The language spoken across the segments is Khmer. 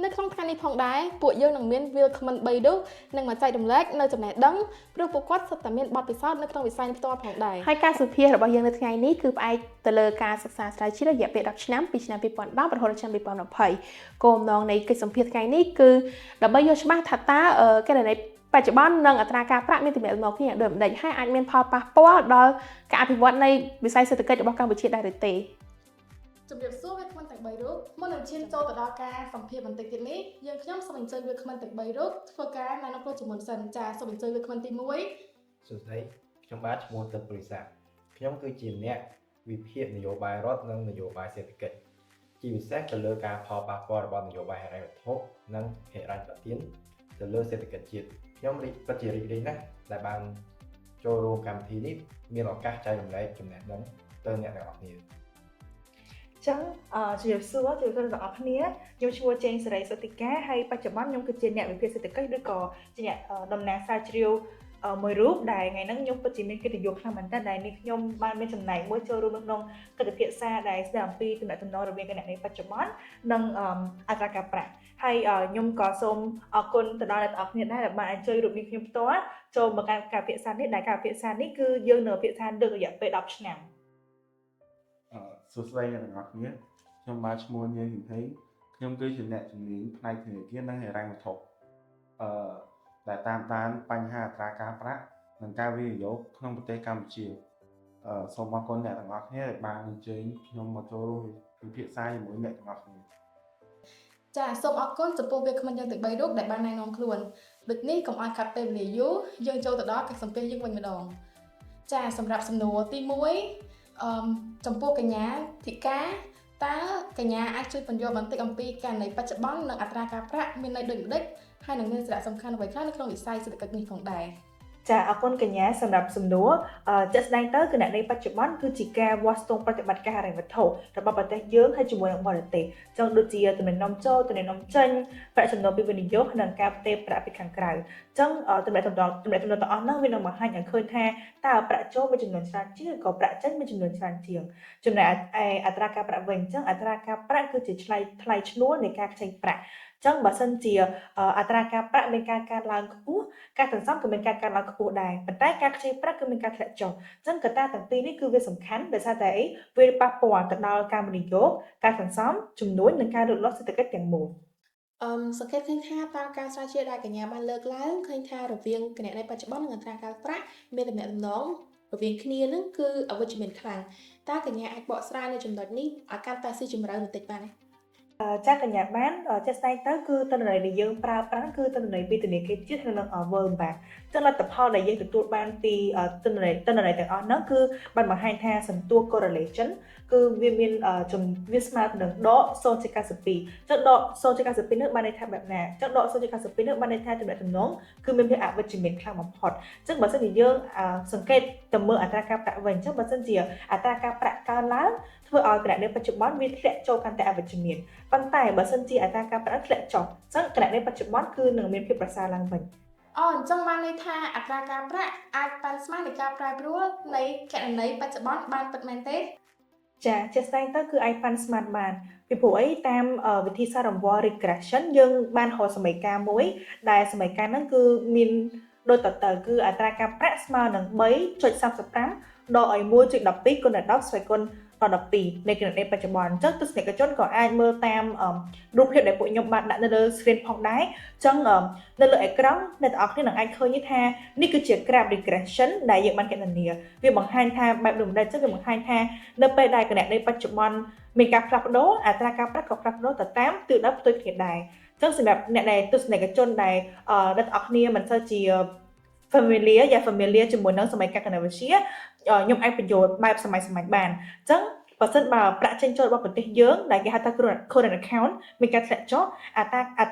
នៅក្នុងថ្ងៃនេះផងដែរពួកយើងនឹងមាន Willcomen 3រូបនិងមកចែករំលែកនៅចំណេះដឹងព្រោះពួកគាត់សុទ្ធតែមានបទពិសោធន៍នៅក្នុងវិស័យនេះផ្ទាល់ផងដែរហើយការសម្ភាសន៍របស់យើងនៅថ្ងៃនេះគឺផ្អែកទៅលើការសិក្សាស្រាវជ្រាវរយៈពេល10ឆ្នាំពីឆ្នាំ2010រហូតដល់ឆ្នាំ2020គោលបំណងនៃកិច្ចសម្ភាសន៍ថ្ងៃនេះគឺដើម្បីយកច្បាស់ថាតើគណនេយ្យបច្ចុប្បន្ននិងអត្រាការប្រាក់មានទំនាក់ទំនងគ្នាយ៉ាងដូចម្តេចហើយអាចមានផលប៉ះពាល់ដល់ការអភិវឌ្ឍនៃវិស័យសេដ្ឋកិច្ចរបស់កម្ពុជាដែរឬទេជំរាបសួរវាគ្មិនទាំង3រូបមុននឹងឈានចូលទៅដល់ការសម្ភាសន៍បន្តិចទៀតនេះយើងខ្ញុំសូមអញ្ជើញវាគ្មិនទាំង3រូបធ្វើការណែនាំខ្លួនជាមុនសិនចាសូមអញ្ជើញវាគ្មិនទី1សួស្តីខ្ញុំបាទឈ្មោះទឹកបរិស័ទខ្ញុំគឺជាអ្នកវិភាគនយោបាយរដ្ឋនិងនយោបាយសេដ្ឋកិច្ចជាពិសេសទៅលើការផលប៉ះពាល់របស់នយោបាយហិរញ្ញវត្ថុនិងហិរញ្ញប្បទានទៅលើសេដ្ឋកិច្ចជាតិខ្ញុំពិតជារីករាយណាស់ដែលបានចូលរួមកម្មវិធីនេះមានឱកាសចែករំលែកចំណេះដឹងទៅអ្នកទាំងអស់គ្នាចឹងជំរាបសួរទាំងអស់គ្នាខ្ញុំឈ្មោះចេងសេរីសុតិកាហើយបច្ចុប្បន្នខ្ញុំគឺជាអ្នកវិភាគសេដ្ឋកិច្ចឬក៏ជាអ្នកតំណាងស្រាវជ្រាវមួយរូបដែលថ្ងៃហ្នឹងខ្ញុំពិតជាមានកិត្តិយសខ្លាំងមែនទែនដែលនេះខ្ញុំបានមានចំណែកមួយចូលរួមនៅក្នុងកិច្ចពិភាក្សាដែលស្ដីអំពីទំនាក់ទំនងរវាងគណៈនៃបច្ចុប្បន្ននិងអត្រាការប្រាក់ហើយខ្ញុំក៏សូមអរគុណទៅដល់អ្នកទាំងអស់គ្នាដែរដែលបានអញ្ជើញរូបនេះខ្ញុំផ្ទាល់ចូលមកការពិភាក្សានេះដែលការពិភាក្សានេះគឺយើងនៅពិភាក្សាលើរយៈពេល10ឆ្នាំសួស្តីអ្នកទាំងអស់គ្នាខ្ញុំបាទឈ្មោះញៀនហ៊ីមហេងខ្ញុំគឺជាអ្នកជំនាញផ្នែកធនាគារនិងហិរញ្ញវត្ថុដែលតាមដានបញ្ហាអត្រាការប្រាក់និងការវិនិយោគក្នុងប្រទេសកម្ពុជាសូមអរគុណអ្នកទាំងអស់គ្នាដែលបានអញ្ជើញខ្ញុំមកចូលរួមពិភាក្សាជាមួយអ្នកទាំងអស់គ្នាចាសូមអរគុណចំពោះវាគ្មិនយើងទាំង3រូបដែលបានណែនាំខ្លួនដូចនេះកុំឲ្យខាត់ពេលវេលាយូរយើងចូលទៅដល់កិច្ចសម្ភាសន៍យើងវិញម្ដងចាសម្រាប់សំណួរទី1ចំពោះកញ្ញាធីកាតើកញ្ញាអាចជួយពន្យល់បន្តិចអំពីករណីបច្ចុប្បន្ននិងអត្រាការប្រាក់មានន័យដូចម្តេចហើយនឹងមានសារៈសំខាន់អ្វីខ្លះនៅក្នុងវិស័យសេដ្ឋកិច្ចនេះផងដែរចាអរគុណកញ្ញាសម្រាប់សំណួរជាក់ស្ដែងទៅគណៈនៃបច្ចុប្បន្នគឺជាការវាស់ស្ទង់ប្រតិបត្តិការហិរញ្ញវត្ថុរបស់ប្រទេសយើងហើយជាមួយនឹងបរទេសចឹងដូចជាទំនិញនាំចូលទំនិញនាំចេញប្រាក់ចំណូលពីវិនិយោគនិងការផ្ទេរប្រាក់ពីខាងក្រៅចឹងទំនិញទាំងអស់ហ្នឹងវានឹងបង្ហាញឲ្យឃើញថាតើប្រាក់ចូលមានចំនួនច្រើនជាងក៏ប្រាក់ចេញមានចំនួនច្រើនជាងចំណែកអត្រាការប្រាក់វិញចឹងអត្រាការប្រាក់គឺជាថ្លៃឈ្នួលនៃការខ្ចីប្រាក់ចឹងបើសិនជាអត្រាការប្រាក់មានការកើនឡើងខ្ពស់ការសន្សំក៏មានការកើនឡើងខ្ពស់ដែរប៉ុន្តែការខ្ចីប្រាក់គឺមានការធ្លាក់ចុះចឹងកត្តាទាំងពីរនេះគឺវាសំខាន់ដោយសារតែវាប៉ះពាល់ទៅដល់ការវិនិយោគការសន្សំជំនួញនិងការលូតលាស់សេដ្ឋកិច្ចទាំងមូលសង្កេតឃើញថាតើការស្រាវជ្រាវដែលកញ្ញាបានលើកឡើងឃើញថារវាងគណនេយ្យបច្ចុប្បន្ននិងអត្រាការប្រាក់មានទំនាក់ទំនងរវាងគ្នានឹងគឺអវិជ្ជមានខ្លាំងតើកញ្ញាអាចបកស្រាយនៅចំណុចនេះឲ្យកាន់តែស៊ីជម្រៅបន្តិចបានទេចាកញ្ញាបានចេះស្ដែងទៅគឺទិន្នន័យដែលយើងប្រើប្រាស់គឺទិន្នន័យពីធនាគារជាតិនិង World Bank ចឹងលទ្ធផលដែលយើងទទួលបានពីទិន្នន័យទាំងអស់ហ្នឹងគឺបានបង្ហាញថាសន្ទុះ correlation គឺវាមានវាស្មើនឹងដក 0.92 ចឹងដក 0.92 នេះបានន័យថាបែបណាចឹងដក 0.92 នេះបានន័យថាទំនាក់ទំនងគឺមានភាពអវិជ្ជមានខ្លាំងបំផុតចឹងបើសិនជាយើងសង្កេតទៅមើលអត្រាការប្រាក់វិញចឹងបើសិនជាអត្រាការប្រាក់កើនឡើងធ្វើឲ្យគណនេយ្យបច្ចុប្បន្នវាធ្លាក់ចូលកាន់តែអវិជ្ជមានប៉ុន្តែបើសិនជាអត្រាការប្រាក់ធ្លាក់ចុះចឹងគណនេយ្យបច្ចុប្បន្នគឺនឹងមានភាពប្រសើរឡើងវិញអញ្ចឹងបានន័យថាអត្រាការប្រាក់អាចប៉ាន់ស្មាននៃការប្រែប្រួលនៃគណនេយ្យបច្ចុប្បន្នបានពិតមែនទេចាជាក់ស្ដែងទៅគឺអាចប៉ាន់ស្មានបានពីព្រោះអីតាមវិធីសាស្ត្ររង្វាស់ regression យើងបានរកសមីការមួយដែលសមីការហ្នឹងគឺមានដូចទៅគឺអត្រាការប្រាក់ស្មើនឹង 3.35 ដកឲ្យ 1.12 គុណដល់10ស្វ័យគុណដល់12នៃគណនេយ្យបច្ចុប្បន្នអញ្ចឹងទស្សនិកជនក៏អាចមើលតាមរូបភាពដែលពួកខ្ញុំបានដាក់នៅលើ screen ផងដែរអញ្ចឹងនៅលើអេក្រង់អ្នកទាំងអស់គ្នានឹងអាចឃើញថានេះគឺជា graph regression ដែលយើងបានគណនាវាបង្ហាញថាបែបដូចម្ដេចអញ្ចឹងវាបង្ហាញថានៅពេលដែលគណនេយ្យបច្ចុប្បន្នមានការផ្លាស់ប្ដូរអត្រាការប្រាក់ក៏ផ្លាស់ប្ដូរទៅតាមទិសដៅផ្ទុយគ្នាដែរអញ្ចឹងសម្រាប់អ្នកដែលទស្សនិកជនដែលអ្នកទាំងអស់គ្នាមិនសូវជា familiar ជាមួយនឹងសម័យកាលគណិតវិទ្យាខ្ញុំអាចបញ្យល់បែបសម័យបានអញ្ចឹងបើសិនបើប្រាក់ចេញចូលរបស់ប្រទេសយើងដែលគេហៅថា current account មានការធ្លាក់ចុះអ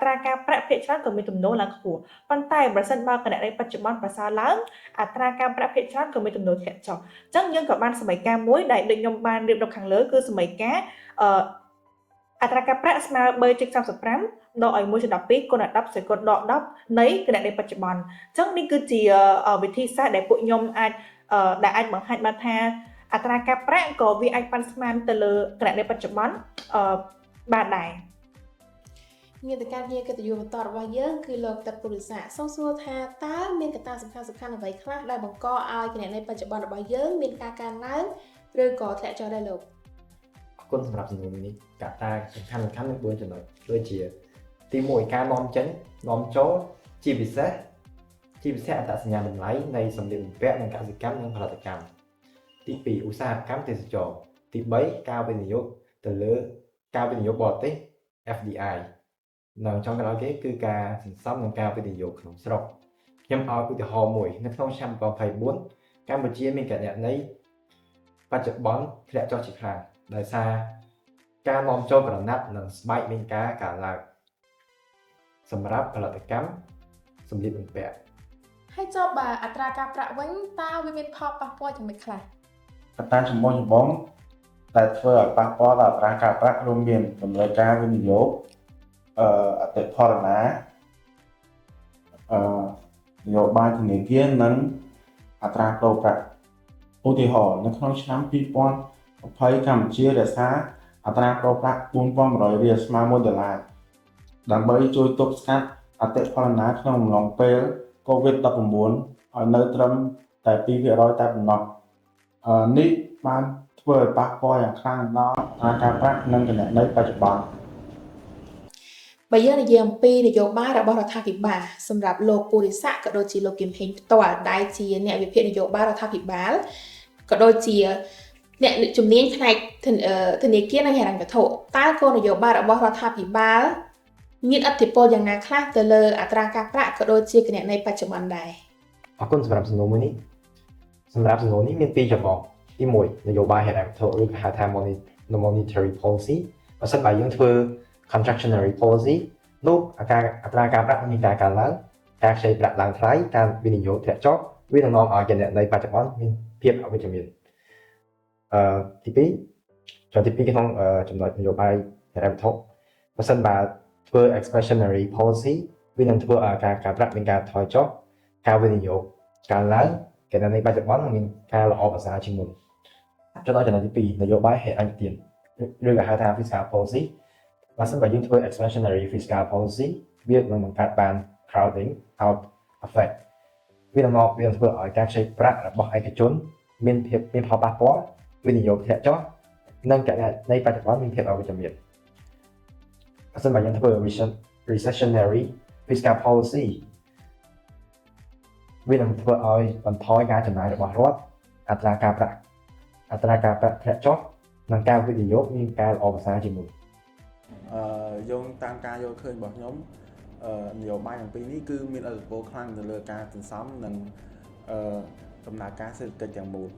ត្រាការប្រាក់ភាគច្រើនក៏មានទំនោរឡើងខ្ពស់ប៉ុន្តែបើសិនបើគណនេយ្យបច្ចុប្បន្នប្រសើរឡើងអត្រាការប្រាក់ភាគច្រើនក៏មានទំនោរធ្លាក់ចុះអញ្ចឹងយើងក៏បានសម័យកាលមួយដែលដូចខ្ញុំបានរៀបរាប់ខាងលើគឺសម័យកាលអត្រាការប្រាក់ស្មើ 3.35 ដកឲ្យ 1.12 គុណដល់10ស្វ័យគុណដក10នៃគណនេយ្យបច្ចុប្បន្នអញ្ចឹងនេះគឺជាវិធីសាស្ត្រដែលពួកខ្ញុំអាចបង្ហាញបានថាអត្រាការប្រាក់ក៏វាអាចប៉ាន់ស្មានទៅលើគណនេយ្យបច្ចុប្បន្នបានដែរ ញាតិការងារកិត្តិយសបន្តរបស់យើងគឺលោកទឹកពុរិសាសូមសួរថាតើមានកត្តាសំខាន់ៗអ្វីខ្លះដែលបង្កឲ្យគណនេយ្យបច្ចុប្បន្នរបស់យើងមានការកើនឡើងឬក៏ធ្លាក់ចុះដែរលោក អរគុណសម្រាប់សំណួរនេះកត្តាសំខាន់ៗមាន4ចំណុចដូចជាទី1ការនាំចេញនាំចូលជាពិសេសអត្តសញ្ញាណតម្លៃនៃសម្ភារៈបំពាក់និងកសិកម្មនិងផលិតកម្មទី2ឧស្សាហកម្មទេសចរណ៍ទី3ការវិនិយោគទៅលើការវិនិយោគបរទេស FDI និងចុងក្រោយគេគឺការសន្សំនិងការវិនិយោគក្នុងស្រុកខ្ញុំឲ្យឧទាហរណ៍មួយនៅក្នុងឆ្នាំ2024កម្ពុជាមានគណនេយ្យបច្ចុប្បន្នធ្លាក់ចុះជាខ្លាំងដោយសារការនាំចូលក្រណាត់និងស្បែកមានការកើនឡើងសម្រាប់ផលិតកម្មសម្លៀកបំពាក់ ហើយចុះបើអត្រាការប្រាក់វិញតើវាមានផលប៉ះពាល់យ៉ាងម៉េចខ្លះ កត្តាចម្បងដែលធ្វើឲ្យប៉ះពាល់ដល់អត្រាការប្រាក់រួមមានតម្រូវការវិនិយោគអតិផរណានយោបាយធនាគារនិងអត្រាប្រូប្រាក់ឧទាហរណ៍នៅក្នុងឆ្នាំ2020កម្ពុជារក្សាអត្រាប្រូប្រាក់ 4,100 រៀលស្មើ$1ដើម្បីជួយទប់ស្កាត់អតិផរណាក្នុងអំឡុងពេល COVID-19 ឲ្យនៅត្រឹមតែ 2% តែប៉ុណ្ណោះនេះបានធ្វើឲ្យប៉ះពាល់យ៉ាងខ្លាំងដល់អត្រាការប្រាក់និងគណនេយ្យបច្ចុប្បន្ន បើយើងនិយាយអំពីនយោបាយរបស់រដ្ឋាភិបាលសម្រាប់លោកពុរិស័កក៏ដូចជាលោកគឹមហេងផ្ទាល់ដែលជាអ្នកវិភាគនយោបាយរដ្ឋាភិបាលក៏ដូចជាអ្នកជំនាញផ្នែកធនាគារនិងហិរញ្ញវត្ថុតើគោលនយោបាយរបស់រដ្ឋាភិបាលមានឥទ្ធិពលយ៉ាងណាខ្លះទៅលើអត្រាការប្រាក់ក៏ដូចជាគណនេយ្យបច្ចុប្បន្នដែរ អរគុណសម្រាប់សំណួរមួយនេះសម្រាប់សំណួរនេះមានពីរចម្បងទី1នយោបាយហិរញ្ញវត្ថុឬហៅថា monetary policy បើសិនបើយើងធ្វើ contractionary policy នោះអត្រាការប្រាក់មានការកើនឡើងការខ្ចីប្រាក់ឡើងថ្លៃការវិនិយោគធ្លាក់ចុះវានឹងនាំឲ្យគណនេយ្យបច្ចុប្បន្នមានភាពអវិជ្ជមានទី2ចំណុចទី2ក្នុងចំណុចនយោបាយហិរញ្ញវត្ថុបើសិនបើធ្វើ expansionary policy វានឹងធ្វើឲ្យការប្រាក់មានការថយចុះការវិនិយោគកើនឡើងគណនេយ្យបច្ចុប្បន្នមានការល្អប្រសើរជាងមុនចំណុចទី2នយោបាយហិរញ្ញទានឬក៏ហៅថា fiscal policy បើសិនបើយើងធ្វើ expansionary fiscal policy វានឹងបង្កើតបាន crowding out effect វានឹងធ្វើឲ្យការខ្ចីប្រាក់របស់ឯកជនមានផលប៉ះពាល់វិនិយោគធ្លាក់ចុះនិងគណនេយ្យបច្ចុប្បន្នមានភាពអវិជ្ជមានបើសិនបើយើងធ្វើ recessionary fiscal policy វានឹងធ្វើឲ្យបន្ថយការចំណាយរបស់រដ្ឋអត្រាការប្រាក់ធ្លាក់ចុះនិងការវិនិយោគមានការល្អប្រសើរជាងមុន យោងតាមការយល់ឃើញរបស់ខ្ញុំនយោបាយទាំងពីរនេះគឺមានឥទ្ធិពលខ្លាំងទៅលើការសន្សំនិងដំណើរការសេដ្ឋកិច្ចទាំងមូល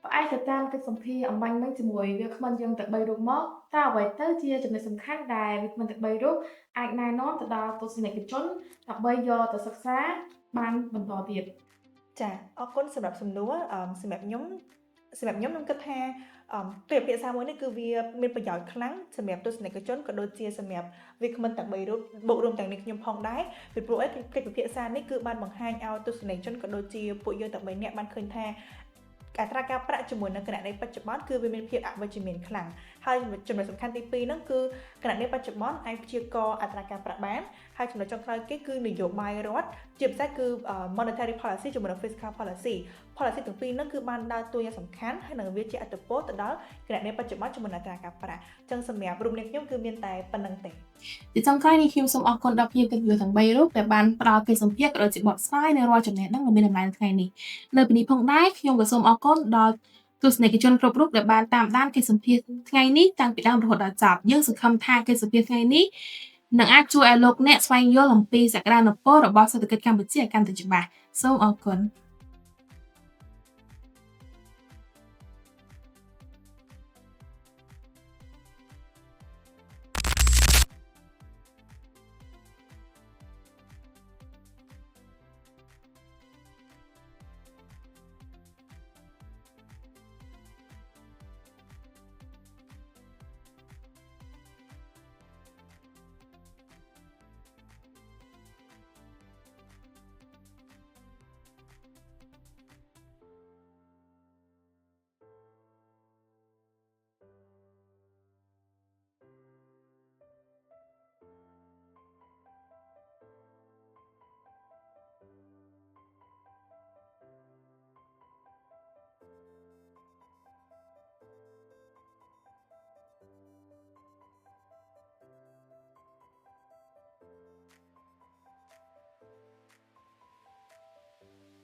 ផ្អែកទៅតាមកិច្ចសម្ភារអំបញ្ញមិញជាមួយវាគ្មិនយើងទាំង3រូបមកតើអ្វីទៅជាចំណុចសំខាន់ដែលវាគ្មិនទាំង3រូបអាចណែនាំទៅដល់ទស្សនិកជនដើម្បីយកទៅសិក្សាបានបន្តទៀត ចាអរគុណសម្រាប់សំណួរសម្រាប់ខ្ញុំខ្ញុំគិតថាពេលភាសាមួយនេះគឺវាមានប្រយោជន៍ខ្លាំងសម្រាប់ទស្សនិកជនក៏ដូចជាសម្រាប់វាគ្មិនទាំង3រូបបូករួមទាំងនេះខ្ញុំផងដែរពីព្រោះកិច្ចពិភាក្សានេះគឺបានបង្ហាញឲ្យទស្សនិកជនក៏ដូចជាពួកយើងទាំង3នាក់បានឃើញថាអត្រាការប្រាក់ជាមួយនឹងគណនេយ្យបច្ចុប្បន្នគឺវាមានភាពអវិជ្ជមានខ្លាំងហើយចំណុចសំខាន់ទី2ហ្នឹងគឺគណនេយ្យបច្ចុប្បន្នអាចព្យាករណ៍អត្រាការប្រាក់បានហើយចំណុចចុងក្រោយគេគឺនយោបាយរដ្ឋជាពិសេសគឺ monetary policy ជាមួយនឹង fiscal policy ទាំងពីរហ្នឹងគឺបានដើរតួយ៉ាងសំខាន់ហើយនឹងវាជាឥទ្ធិពលទៅដល់គណនេយ្យបច្ចុប្បន្នជាមួយនឹងអត្រាការប្រាក់អញ្ចឹងសម្រាប់រូបនេះខ្ញុំគឺមានតែប៉ុណ្្នឹងទេ ជាចុងក្រោយនេះខ្ញុំសូមអរគុណដល់ភ្ញៀវកិត្តិយសទាំង3រូបដែលបានផ្ដល់កិច្ចសម្ភារក៏ដូចជាបទស្រាយនៅរាល់ចំណេះដឹងដែលមានតម្លៃនៅថ្ងៃនេះលើពីនេះផងដែរខ្ញុំក៏សូមអរគុណដល់ទស្សនិកជនគ្រប់រូបដែលបានតាមដានកិច្ចសម្ភារថ្ងៃនេះតាំងពីដើមរហូតដល់ចប់យើងសង្ឃឹមថាកិច្ចសម្ភារថ្ងៃនេះនឹងអាចជួយឲ្យលោកអ្នកស្វែងយល់អំពីសក្តានុពលរបស់សេដ្ឋកិច្ចកម្ពុជាឲ្យកាន់តែច្បាស់សូមអរគុណ